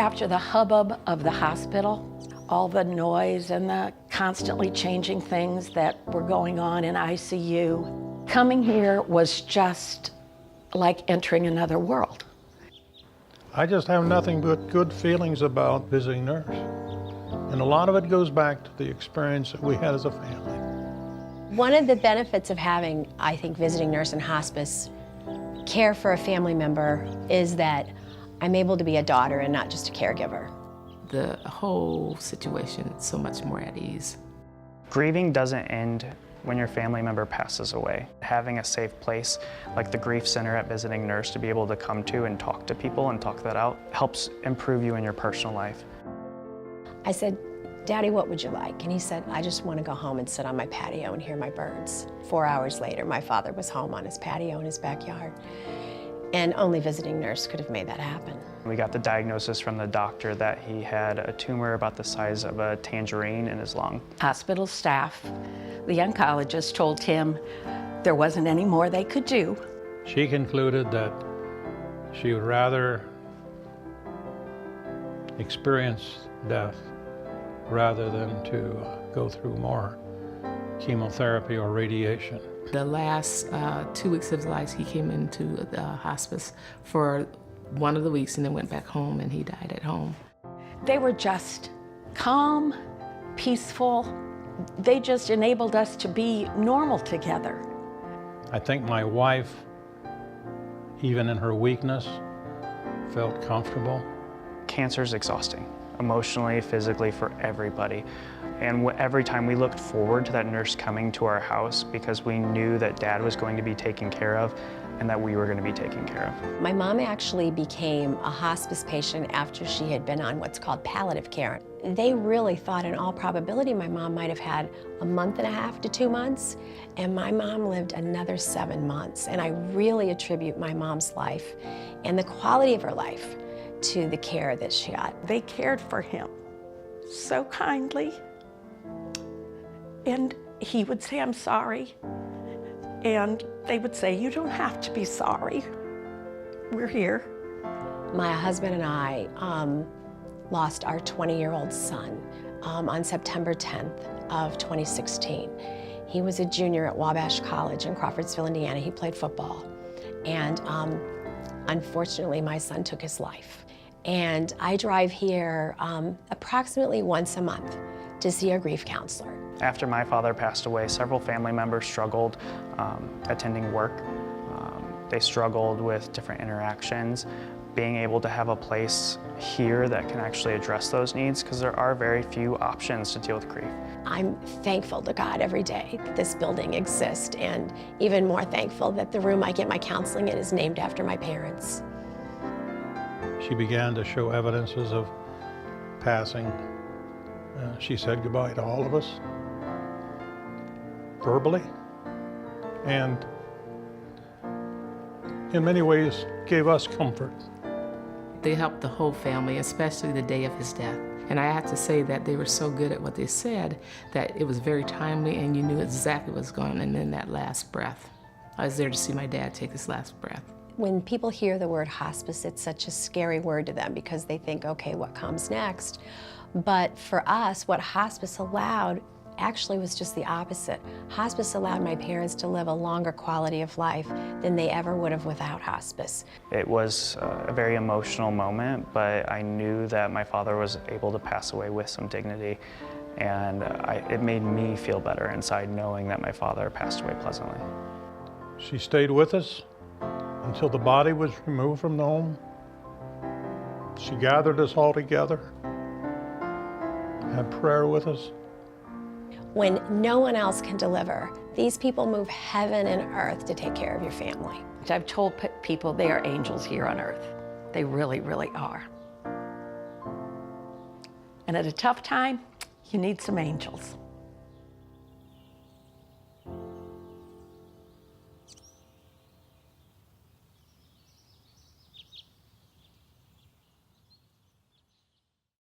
After the hubbub of the hospital, all the noise and the constantly changing things that were going on in ICU, coming here was just like entering another world. I just have nothing but good feelings about visiting nurse. And a lot of it goes back to the experience that we had as a family. One of the benefits of having, I think, visiting nurse and hospice care for a family member is that I'm able to be a daughter and not just a caregiver. The whole situation is so much more at ease. Grieving doesn't end when your family member passes away. Having a safe place like the Grief Center at Visiting Nurse to be able to come to and talk to people and talk that out helps improve you in your personal life. I said, "Daddy, what would you like?" And he said, "I just want to go home and sit on my patio and hear my birds." 4 hours later, my father was home on his patio in his backyard. And only Visiting Nurse could have made that happen. We got the diagnosis from the doctor that he had a tumor about the size of a tangerine in his lung. Hospital staff, the oncologist, told him there wasn't any more they could do. She concluded that she would rather experience death rather than to go through more chemotherapy or radiation. The last 2 weeks of his life, he came into the hospice for one of the weeks and then went back home, and he died at home. They were just calm, peaceful. They just enabled us to be normal together. I think my wife, even in her weakness, felt comfortable. Cancer is exhausting, emotionally, physically, for everybody. And every time we looked forward to that nurse coming to our house because we knew that Dad was going to be taken care of and that we were going to be taken care of. My mom actually became a hospice patient after she had been on what's called palliative care. They really thought in all probability my mom might have had a month and a half to 2 months, and my mom lived another 7 months. And I really attribute my mom's life and the quality of her life to the care that she got. They cared for him so kindly. And he would say, "I'm sorry." And they would say, "You don't have to be sorry. We're here." My husband and I lost our 20-year-old son on September 10th of 2016. He was a junior at Wabash College in Crawfordsville, Indiana. He played football. And unfortunately, my son took his life. And I drive here approximately once a month to see a grief counselor. After my father passed away, several family members struggled attending work. They struggled with different interactions. Being able to have a place here that can actually address those needs, because there are very few options to deal with grief. I'm thankful to God every day that this building exists, and even more thankful that the room I get my counseling in is named after my parents. She began to show evidences of passing. She said goodbye to all of us, verbally, and in many ways gave us comfort. They helped the whole family, especially the day of his death. And I have to say that they were so good at what they said that it was very timely, and you knew exactly what was going on in that last breath. I was there to see my dad take his last breath. When people hear the word hospice, it's such a scary word to them because they think, okay, what comes next? But for us, what hospice allowed actually was just the opposite. Hospice allowed my parents to live a longer quality of life than they ever would have without hospice. It was a very emotional moment, but I knew that my father was able to pass away with some dignity, and it made me feel better inside knowing that my father passed away pleasantly. She stayed with us until the body was removed from the home. She gathered us all together, had prayer with us. When no one else can deliver, these people move heaven and earth to take care of your family. I've told people they are angels here on earth. They really, really are. And at a tough time, you need some angels.